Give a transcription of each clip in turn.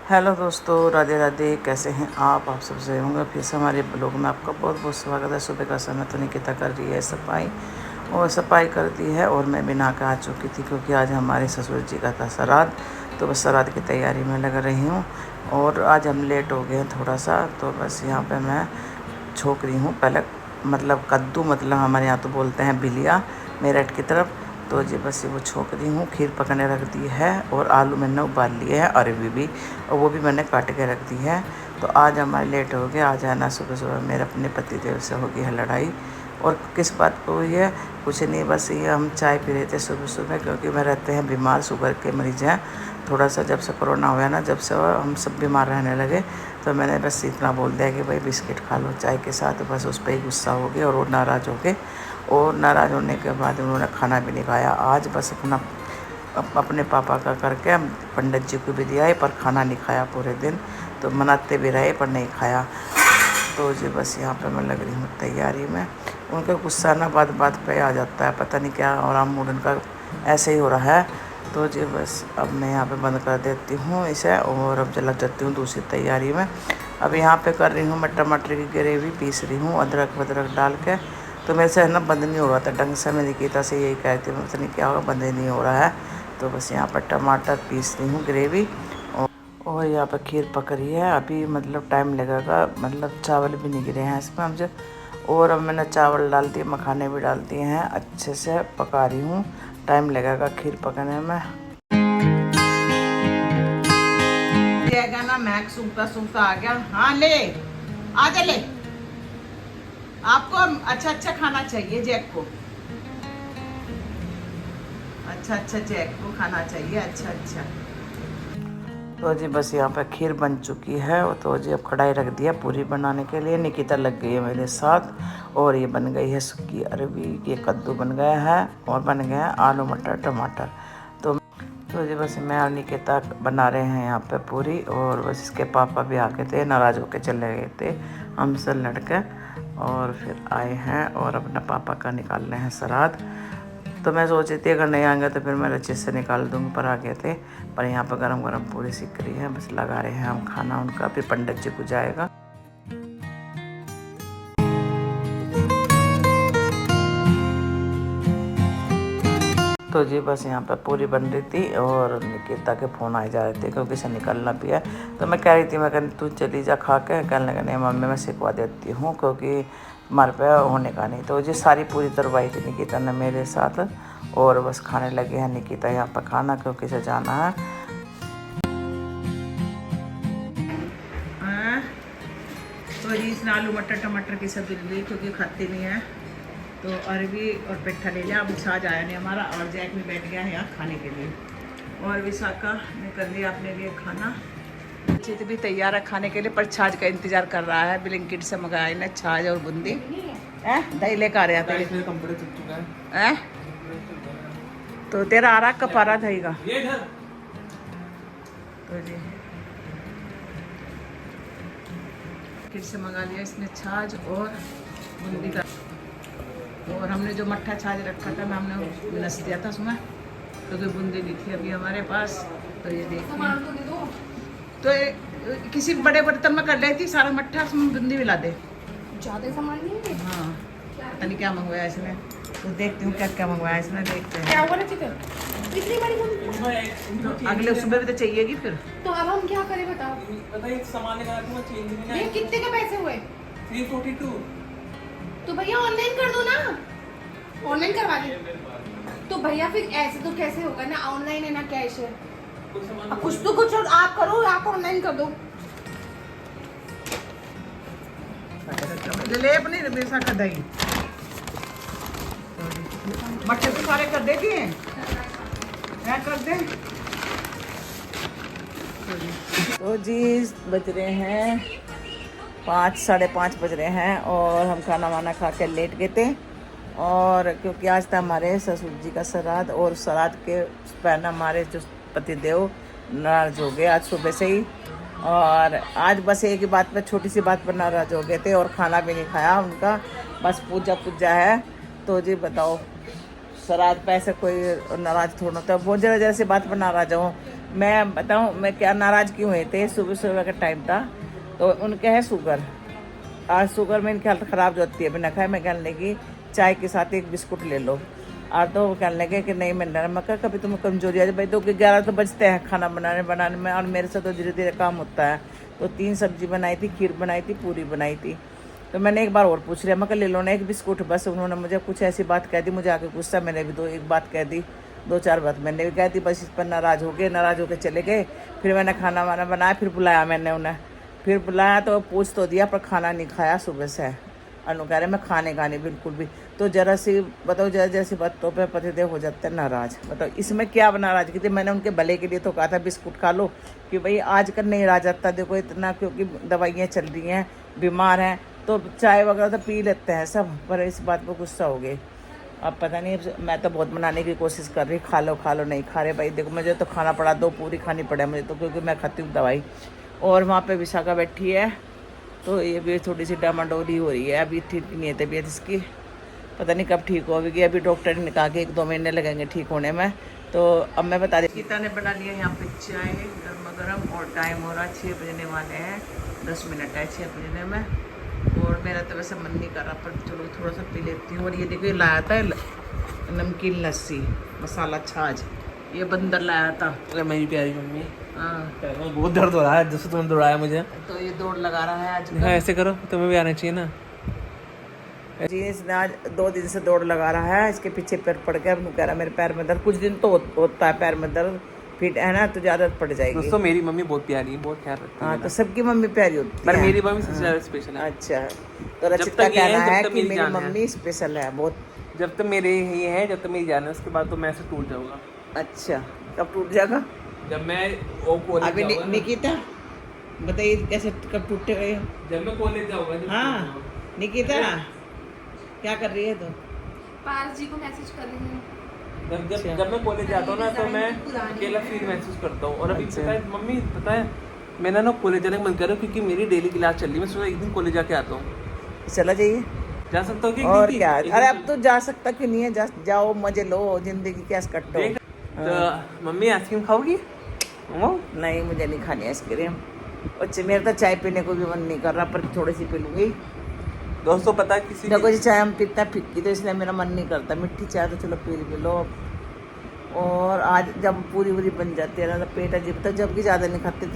Hello दोस्तों, राधे राधे। कैसे हैं आप सबसे होंगे। फिर से हमारे ब्लॉग में आपका बहुत बहुत स्वागत है। सुबह का समय तो निकिता कर रही है सफाई, और सफाई कर दी है और मैं भी नहा के आ चुकी थी क्योंकि आज हमारे ससुर जी का था श्राद्ध। तो बस श्राद्ध की तैयारी में लग रही हूँ और आज हम लेट हो गए हैं थोड़ा सा। तो बस यहाँ पर मैं छोंक रही हूँ पहले, मतलब कद्दू, मतलब हमारे यहाँ तो बोलते हैं बिलिया मेरठ की तरफ। तो जी बस वो छोंक रही हूँ। खीर पकने रख दी है और आलू मैंने उबाल लिए हैं, अरबी भी, और वो भी मैंने काट के रख दी है। तो आज हमारे लेट हो गया। आज है ना, सुबह सुबह मेरे अपने पतिदेव से हो गई है लड़ाई। और किस बात पर हुई है, कुछ नहीं, बस ये हम चाय पी रहे थे सुबह सुबह क्योंकि मैं रहते हैं बीमार, शुगर के मरीज़ हैं थोड़ा सा। जब से कोरोना हुआ ना, जब से हम सब बीमार रहने लगे, तो मैंने बस इतना बोल दिया कि भाई बिस्किट खा लो चाय के साथ। बस उस पर ही गुस्सा हो गया और वो नाराज़ हो गए। और नाराज़ होने के बाद उन्होंने खाना भी नहीं खाया। आज बस अपने पापा का करके पंडित जी को भी दिया है, पर खाना नहीं खाया पूरे दिन। तो मनाते भी रहे पर नहीं खाया। तो जी बस यहाँ पे मैं लग रही हूँ तैयारी में। उनका गुस्सा ना बात बात पे आ जाता है, पता नहीं क्या, और हम मूड उनका ऐसे ही हो रहा है। तो जी बस अब मैं यहाँ पे बंद कर देती हूँ इसे और अब लग जाती हूँ दूसरी तैयारी में। अब यहाँ पे कर रही हूँ मैं टमाटर की ग्रेवी, पीस रही हूँ अदरक वदरक डाल के। तो मेरे से है ना बंद नहीं हो रहा था ढंग से। मैं निकिता से यही कहती हूँ, पता नहीं क्या होगा, बंद ही नहीं हो रहा है। तो बस यहाँ पर टमाटर पीस रही हूँ ग्रेवी, और यहाँ पर खीर पक रही है अभी, मतलब टाइम लगेगा, मतलब चावल भी नहीं गिरे हैं इसमें मुझे। और अब मैंने चावल डाल दिए, मखाने भी डाल दिए हैं, अच्छे से पका रही हूँ। टाइम लगेगा खीर पकने में। जाएगा ना, महक सूखता सूखता आ गया। हाँ ले आ जा, ले। आपको अच्छा अच्छा खाना चाहिए जैक को, अच्छा अच्छा जैक को खाना चाहिए, अच्छा अच्छा। तो जी बस यहाँ पर खीर बन चुकी है। तो जी अब कढ़ाई रख दिया पूरी बनाने के लिए। निकिता लग गई है मेरे साथ। और ये बन गई है सूखी अरबी, ये कद्दू बन गया है, और बन गया है आलू मटर टमाटर। तो जी बस मैं और निकिता बना रहे हैं यहाँ पे पूरी। और बस इसके पापा भी आ गए थे, नाराज़ होकर चले गए थे हमसे लड़के, और फिर आए हैं और अपना पापा का निकाल रहे हैं श्राद्ध। तो मैं सोची थी अगर नहीं आएंगे तो फिर मैं अच्छे से निकाल दूँगी, पर आ गए थे। पर यहाँ पर गरम गरम पूरी सीख रही है, बस लगा रहे हैं हम खाना उनका, फिर पंडित जी को जाएगा। तो जी बस यहाँ पर पूरी बन रही थी और निकिता के फ़ोन आए जा रहे थे क्योंकि इसे निकलना भी है। तो मैं कह रही थी, मैं कहती तू चली जा खा के, कहने लगा नहीं मम्मी मैं सिखवा देती हूँ क्योंकि हमारे पे होने का नहीं। तो जी सारी पूरी तरवाई थी निकिता ने मेरे साथ, और बस खाने लगे हैं निकिता यहाँ पर खाना क्योंकि इसे जाना है। तो जी इसने आलू मटर टमाटर की सब्जी ली क्योंकि खाती नहीं है। तो अरबी और पेठा ले लिया। अब छाछ आया नहीं हमारा, और जैक में बैठ गया है यहाँ खाने के लिए। और विशाखा ने कर लिया अपने लिए खाना। चित भी तैयार है खाने के लिए, पर छाछ का इंतजार कर रहा है। ब्लिंकिट से मंगाया इन्हें छाछ और बूंदी। दही लेकर आ रहे हैं। तो तेरा आ रहा कब आ रहा दही का? तो जी किट से मंगा लिया इसने छाछ और बूंदी का। और हमने जो मट्ठा छाछ रखा था ना, हमने नस दिया था उसमें क्योंकि बूंदी नहीं थी अभी हमारे पास। तो ये देखिए, तो किसी बड़े बर्तन में कर लेती सारा मट्ठा, उसमें बूंदी मिला दे। ज़्यादा सामान नहीं है। हाँ पता नहीं क्या मंगवाया इसने, तो देखती हूँ क्या क्या मंगवाया इसने, देखते हैं। क्या हुआ ना चिकन इतनी बड़ी बूंदी? तो अगले सुबह भी तो चाहिएगी फिर। तो अब हम क्या करें बताओ? बताइए सामान निकाल दूंगा, चेंज नहीं ये कितने के पैसे हुए? 342। तो भैया ऑनलाइन कर दो ना, ऑनलाइन करवा दे। तो भैया फिर ऐसे तो कैसे होगा ना, ऑनलाइन है ना कैश है। अब कुछ तो कुछ आप करो, आप ऑनलाइन कर दो। ले अपनी बेसा का दही, मट्ठे तो सारे कर देगी हैं, कर दे। तो जी बज रहे हैं 5 साढ़े 5 बज रहे हैं और हम खाना वाना खा के लेट गए थे। और क्योंकि आज था हमारे ससुर जी का श्राद्ध, और श्राद्ध के पहले हमारे जो पतिदेव नाराज हो गए आज सुबह से ही। और आज बस एक ही बात पे, छोटी सी बात पर नाराज हो गए थे और खाना भी नहीं खाया उनका, बस पूजा पूजा है। तो जी बताओ, श्राद्ध पे ऐसे कोई नाराज थोड़ा होता है, बहुत ज़रा ज़रा सी बात पर नाराज हो। मैं बताऊँ मैं क्या नाराज़ क्यों हुए थे। सुबह सुबह का टाइम था तो उनके है शुगर। आज शुगर में इनकी हालत ख़राब जो होती है, बिना खाए मैं कहने लगी चाय के साथ एक बिस्कुट ले लो। और तो वो कहने लगे कि नहीं मैं कहा कभी तुम्हें कमजोरी आ जाए भाई। तो 11 तो बजते हैं खाना बनाने में, और मेरे से तो धीरे धीरे काम होता है। तो 3 सब्जी बनाई थी, खीर बनाई थी, पूरी बनाई थी। तो मैंने एक बार और पूछ लिया, मैं कहा ले लो ना एक बिस्कुट बस। उन्होंने मुझे कुछ ऐसी बात कह दी, मुझे आके गुस्सा, मैंने भी एक बात कह दी, 2-4 बात मैंने भी कह दी। बस इस पर नाराज़ होकर चले गए। फिर मैंने खाना वाना बनाया, फिर बुलाया मैंने उन्हें, फिर बुलाया तो पूछ तो दिया पर खाना नहीं खाया सुबह से। अनु कह रहे मैं खाने का नहीं बिल्कुल भी। तो जरा सी बताओ, जरा जैसी बातों पे पतिदेव हो जाते हैं नाराज़। बताओ इसमें क्या नाराज़ की थी। मैंने उनके भले के लिए तो कहा था बिस्कुट खा लो कि भाई आजकल नहीं रहा जाता देखो इतना, क्योंकि दवाइयाँ चल रही हैं, बीमार हैं तो चाय वगैरह तो पी लेते हैं सब, पर इस बात पर गुस्सा हो गए। अब पता नहीं, मैं तो बहुत मनाने की कोशिश कर रही, खा लो नहीं खा रहे भाई। देखो मुझे तो खाना पड़ा, 2 पूरी खानी पड़े मुझे तो, क्योंकि मैं खाती हूँ दवाई। और वहाँ पे विशाखा बैठी है तो ये भी थोड़ी सी डामाडोली हो रही है। अभी ठीक नहीं है तबीयत इसकी, पता नहीं कब ठीक होगी। अभी डॉक्टर ने कहा कि 1-2 महीने लगेंगे ठीक होने में। तो अब मैं बता दी, गीता ने बना लिया यहाँ पे चाय गर्मा गर्म, और टाइम हो रहा 6 बजने वाले हैं, 10 मिनट है 6 बजने में। और मेरा तो वैसे मन नहीं कर रहा, पर चलो थोड़ा सा पी लेती हूँ। और ये देखो ये लाया था नमकीन लस्सी मसाला छाछ, ये बंदर लाया था। अरे मेरी प्यारी मम्मी, हाँ बहुत दर्द हो रहा है जैसे तुमने दौड़ाया मुझे। तो ये दौड़ लगा रहा है आज। हाँ, ऐसे करो, तुम्हें भी आना चाहिए ना। जी इसने आज 2 दिन से दौड़ लगा रहा है, इसके पीछे पैर पड़ गया। अब कह रहा मेरे पैर में दर्द, कुछ दिन तो होता है पैर में दर्द, फिर है ना तो आदत पड़ जाएगी। दोस्तों मेरी मम्मी बहुत प्यारी है, बहुत ख्याल रखती है। हाँ तो सबकी मम्मी प्यारी होती है, पर मेरी मम्मी सबसे ज्यादा स्पेशल है। अच्छा तो रचित का कहना है कि मेरी जान है। मम्मी स्पेशल है बहुत। जब तक मेरे ये है, जब तक मेरी जान है, उसके बाद तो मैं ऐसे टूट जाऊंगा। अच्छा कब टूट जाएगा? जब मैं वो कॉलेज अभी जाऊंगा ना, निकिता बताइए कैसे कब टूटे गए? जब मैं कॉलेज जाऊंगा जब हाँ टूटूंगा। निकिता क्या कर रही है तो? पारस जी को मैसेज कर रही हूँ। जब मैं कॉलेज जाता हूँ ना तो मैं अकेला फील महसूस करता हूँ। और अभी अच्छा। पता है मम्मी, पता है मैंने ना कॉलेज जाने का मन कर रहा है, क्योंकि मेरी डेली क्लास चल रही है। मैं सोचा एक दिन कॉलेज जाके आता हूँ। चला जाइए जा सकता हूँ कि और क्या। अरे अब तो जा सकता क्यों नहीं है, जाओ मजे लो, जिंदगी क्या कटो। देख, तो मम्मी आइसक्रीम खाओगी? नहीं मुझे नहीं खानी आइसक्रीम। अच्छा मेरा तो चाय पीने को भी मन नहीं कर रहा, पर थोड़ी सी पी लूँगी। दोस्तों पता है किसी देखो जी चाय हम पीते हैं फिक्की, तो इसलिए मेरा मन नहीं करता। मिट्टी चाय तो चलो पी लो। और आज जब पूरी बन जाती है ना तो पेट अजीब, तो जब भी ज़्यादा नहीं खाते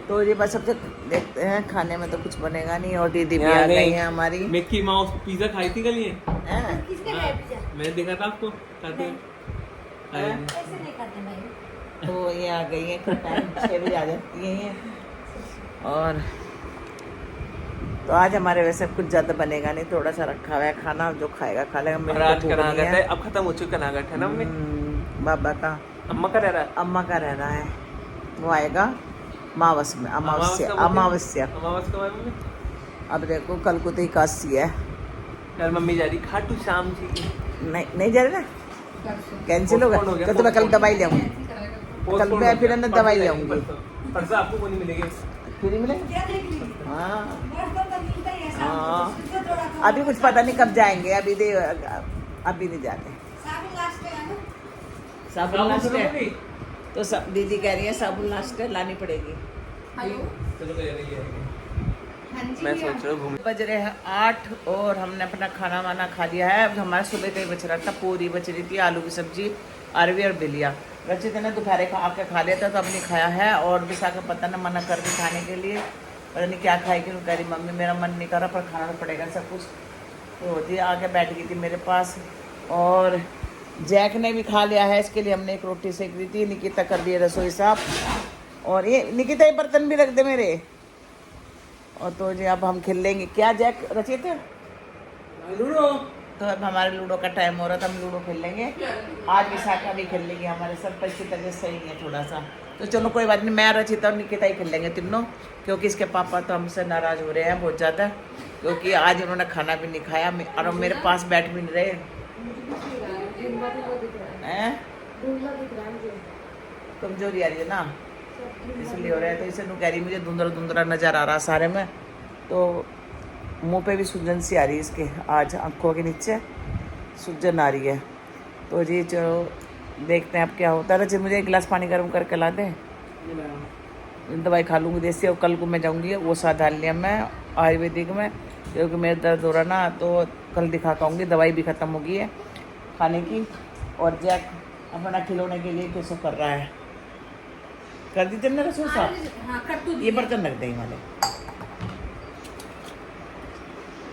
तो ये बस सबसे देखते हैं खाने में तो कुछ बनेगा नहीं। और दीदी भी आ गई है हमारी। मिक्की माउस पिज्जा खाई थी कल ये? हैं? मैंने देखा था आपको खाते हुए। तो ये आ गई है, 6 बजे आ जाती है ये। और तो आज हमारे वैसे कुछ ज़्यादा बनेगा नहीं, थोड़ा सा रखा हुआ है खाना, जो खाएगा खा लेगा। मेरे को आज भूख कनागट नहीं है, अब खत्म हो चुका कनागट है ना मम्मी? बाबा का, अम्मा का रह रहा है। अम्मा का रहना है, वो आएगा अमावस में, अमावस्या। अमावस कब है मम्मी? अब देखो कल को तो एकादशी है। कल मम्मी जा रही खाटू श्याम जी की। नहीं जा रहे ना, कैंसिल होगा। Postpone हो गया, तो मैं कल दवाई ले आऊँगी, कल मैं फिर अंदर दवाई ले आऊँगी। परसों आपको वो नहीं मिलेगी। फ्री मिलेगी? हाँ हाँ अभी कुछ पता नहीं कब जाएंगे, अभी नहीं जाते। साबुन लास्ट है तो सब दीदी कह रही है साबुन लास्ट है, लानी पड़ेगी। हेलो चलो तैयारी है। हाँ जी मैं सोच रहा हूँ घूमने। बज रहे हैं 8 और हमने अपना खाना वाना खा लिया है। अब हमारा सुबह का ही बच रहा था, पूरी बच रही थी, आलू की सब्जी, अरवी और बिलिया। रचित ने दोपहर आके खा लिया था तो अब नहीं खाया है। और विशाखा पता ना मना कर दी खाने के लिए, पता नहीं क्या खाएगी। वो कह रही मम्मी मेरा मन नहीं कर रहा, पर खाना तो पड़ेगा सब कुछ। तो जी आके बैठ गई थी मेरे पास। और जैक ने भी खा लिया है, इसके लिए हमने एक रोटी सेक दी थी। निकिता कर दिए रसोई साफ। और ये निकिता ये बर्तन भी रख दे मेरे। और तो जी अब हम खेल लेंगे क्या जैक रचित? लूडो। तो अब हमारे लूडो का टाइम हो रहा था, हम लूडो खेल लेंगे। आज विशाखा भी खेल लेंगे, हमारे सब परिस्थिति तबीयत सही है थोड़ा सा। तो चलो कोई बात नहीं, मैं रचिता और निकिता ही खेल लेंगे तीनों, क्योंकि इसके पापा तो हमसे नाराज़ हो रहे हैं बहुत ज़्यादा, क्योंकि आज उन्होंने खाना भी नहीं खाया और मेरे पास बैठ भी नहीं रहे हैं। कमजोरी आ रही है ना, इसलिए हो रहा है। तो इसे नु कह रही मुझे धुंधला नज़र आ रहा सारे में, तो मुंह पे भी सूजन सी आ रही है इसके, आज आंखों के नीचे सूजन आ रही है। तो जी चलो देखते हैं अब क्या होता है। रचित मुझे एक गिलास पानी गर्म करके ला दे। दवाई खा लूँगी देसी, और कल को मैं जाऊँगी वो साधाल्य में आयुर्वेदिक में, क्योंकि मेरा दर्द हो रहा ना, तो कल दिखा के आऊँगी। दवाई भी ख़त्म हो गई है खाने की, और जैक अपना खिलौने के लिए कैसे कर रहा है। कर दी तुमने रसोई साफ? हाँ कर तू। ये बर्तन रख देंगे वाले।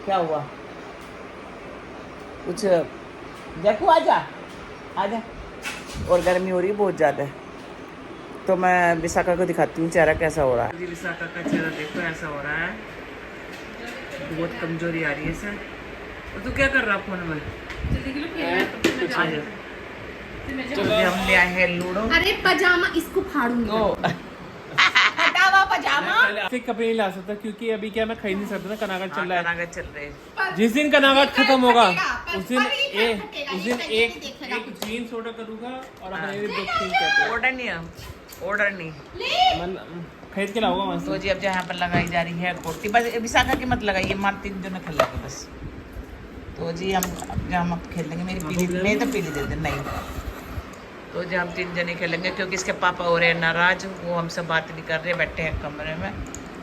क्या हुआ? कुछ जैकू आजा आजा। और गर्मी हो रही है बहुत ज़्यादा, तो मैं विशाखा को दिखाती हूँ चेहरा कैसा हो रहा है। जी विशाखा का चेहरा देखो ऐसा हो रहा है, बहुत कमजोरी आ रही है सर। और तू क्या कर रहा है फोन में? तो हम ले आए हैं लूडो। अरे पजामा इसको फाड़ूंगी। हटावा पजामा। ऐसे कपड़े नहीं ला सकता क्योंकि अभी क्या मैं खरीद नहीं सकता ना, कनागढ़ चल रहा है। कनागढ़ चल रहे हैं। जिस दिन कनागढ़ खत्म होगा उस दिन फटेगा, एक जीन्स ऑर्डर करूंगा और अपने लिए 2 तीन कहते ऑर्डर नहीं है, ऑर्डर नहीं मन खरीद के लाऊंगा वहाँ तो से। जी अब जहाँ पर लगाई जा रही है कोटी, बस विशाखा की मत लगाइए, मार 3 जन खेल लेंगे बस। तो जी हम अब खेल लेंगे। मेरी पीली नहीं तो पीली दे दे नहीं। तो जी हम 3 जने खेलेंगे क्योंकि इसके पापा हो रहे हैं नाराज, वो हमसे बात नहीं कर रहे, बैठे हैं कमरे में।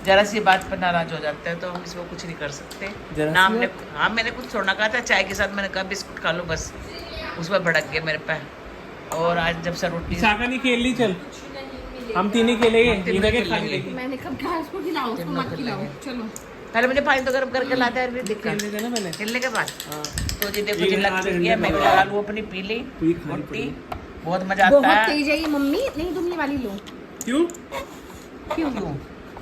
जरा सी बात पर नाराज हो जाते हैं तो हम इसको कुछ नहीं कर सकते ना। हमने हाँ मैंने कुछ छोड़ना कहा था चाय के साथ, मैंने कहा बिस्कुट खा लो बस, उस पर भड़क गए मेरे पे। और आज जब से रोटी विशाखा नहीं खेल ली, चल हम 3 ही खेलेंगे। इधर के खाली लेके मैंने कब कहा इसको खिलाओ, उसको मत खिलाओ। चलो पहले मुझे पानी तो गर्म करके लाते हैं, खेल लेते ना मैंने। खेलने के बाद। हाँ। तो जी देखो जी लग चुकी है, मैं भी लगा लूँ अपनी पीली पूरी खानी रोटी। पड़ी। बहुत मजा आता बहुत है। तेज है ये मम्मी, नहीं तुम ये वाली लो। क्यों? क्यों क्यों?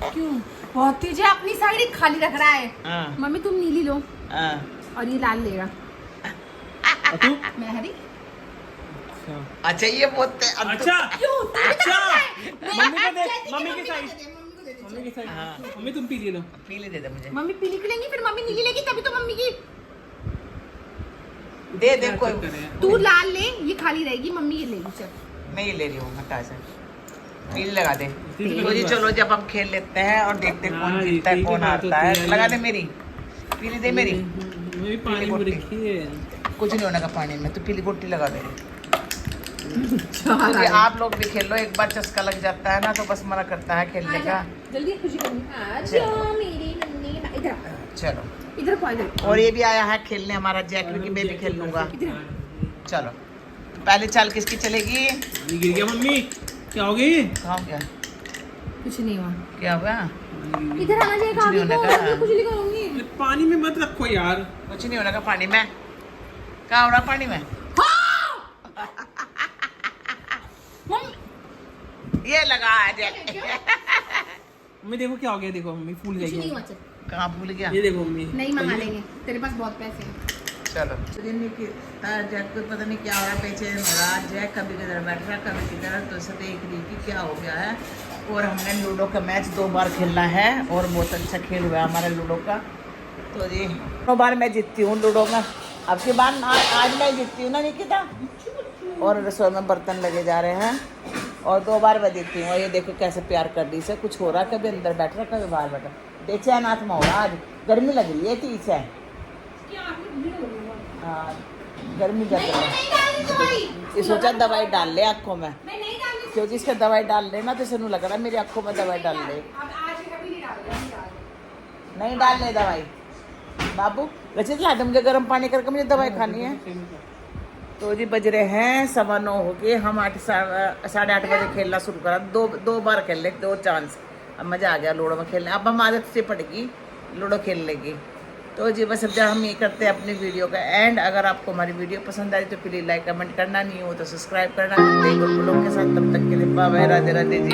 क्यों? बहुत तेज है, अपनी साइड खाली रख रहा है। हाँ, मम्मी तुम नीली लो हाँ। और ये लाल लेगा। और तू? मैं हरी। अच्छा ये बहुत अच्छा क्यों? अच्छा मम्मी को दे, जल्दी मम्मी की को साइड, दे, मम्मी को दे दे, मम्मी की साइड। हाँ। मम्मी तुम पी लो। पीली दे दे मुझे। मम्मी पीली की लेंगी, फिर मम्मी नीली लेगी, तभी तो मम्मी की। दे दे कोई। तू लाल ले, ये खाली रहेगी, मम्मी ये लेगी। चल मैं ये ले रही हूँ हटा से, पीली लगा दे। तो जी चलो जब हम खेल लेते हैं और देखते हैं कौन हाँ, जीतता है ठीक है, कौन बात हारता होती है। है। लगा दे मेरी पीली दे मेरी। मेरी पानी में रखी है। कुछ नहीं होने का पानी में, तो पीली गोटी लगा दे। तो आप लोग भी खेलो, एक बार चस्का लग जाता है ना तो बस मना करता है खेलने का। जल्दी खुशी करनी। आ जाओ मेरी नन्ही माँ, इधर आ, चलो इधर को आ, इधर। और ये भी आया है खेलने हमारा जैक, क्योंकि मैं भी खेल लूंगा। चलो पहले चाल किसकी चलेगी? पानी गिर गया मम्मी, क्या हो गई? कहाँ गया? कुछ नहीं हुआ। क्या हुआ? इधर आना चाहिए, कुछ नहीं होने का। मैं कुछ नहीं करूंगी। पानी में मत रखो यार। कुछ नहीं होने का पानी में। क्या हो रहा पानी में? मम्मी ये लगा है जैक। मम्मी देखो क्या हो गया, देखो मम्मी फूल कुछ नहीं गई। हुआ। चल कहाँ भूल गया? ये देखो मम्मी। नहीं मंगा लेंगे, तेरे पास बहुत पैसे हैं। चलो जैक को पता नहीं क्या हो रहा है, बेचैन हो रहा है जैक, कभी किधर बैठ रहा कभी किधर, तो उसे देख रही कि क्या हो गया है। और हमने लूडो का मैच 2 बार खेला है और बहुत अच्छा खेल हुआ है हमारा लूडो का। तो जी 2 बार मैं जीतती हूँ लूडो में, अब की बार आज मैं जीतती हूँ ना निकिता। और रसोई में बर्तन लगे जा रहे हैं और 2 बार मैं जीतती हूँ। और ये देखो कैसे प्यार कर दी से, कुछ हो रहा है, कभी अंदर बैठ रहा कभी बाहर बैठा, बेचैन आत्मा हो रहा। आज गर्मी लग रही है, तीस है। हाँ गर्मी लग रही है। ये सोचा दवाई डाल ले आँखों में, क्योंकि इसका दवाई डाल ले ना तो इसे लग रहा है मेरी आँखों में दवाई डाल ले। नहीं डाल ले दवाई बाबू, वैसे ला दे मुझे गर्म पानी करके, मुझे दवाई खानी है। तो जी बज रहे हैं 9:15 हो गए, हम 8 साढ़े 8 बजे खेलना शुरू करा। 2 बार खेल ले, 2 चांस। अब मज़ा आ गया लूडो में खेलने, अब हम आदत से पड़ेगी लूडो खेलने की। तो जी बस अब जब हम ये करते हैं अपनी वीडियो का एंड। अगर आपको हमारी वीडियो पसंद आई तो प्लीज़ लाइक कमेंट करना, नहीं हो तो सब्सक्राइब करना। लोग के साथ तब तक के लिए बाय बाय, राधे राधे जी।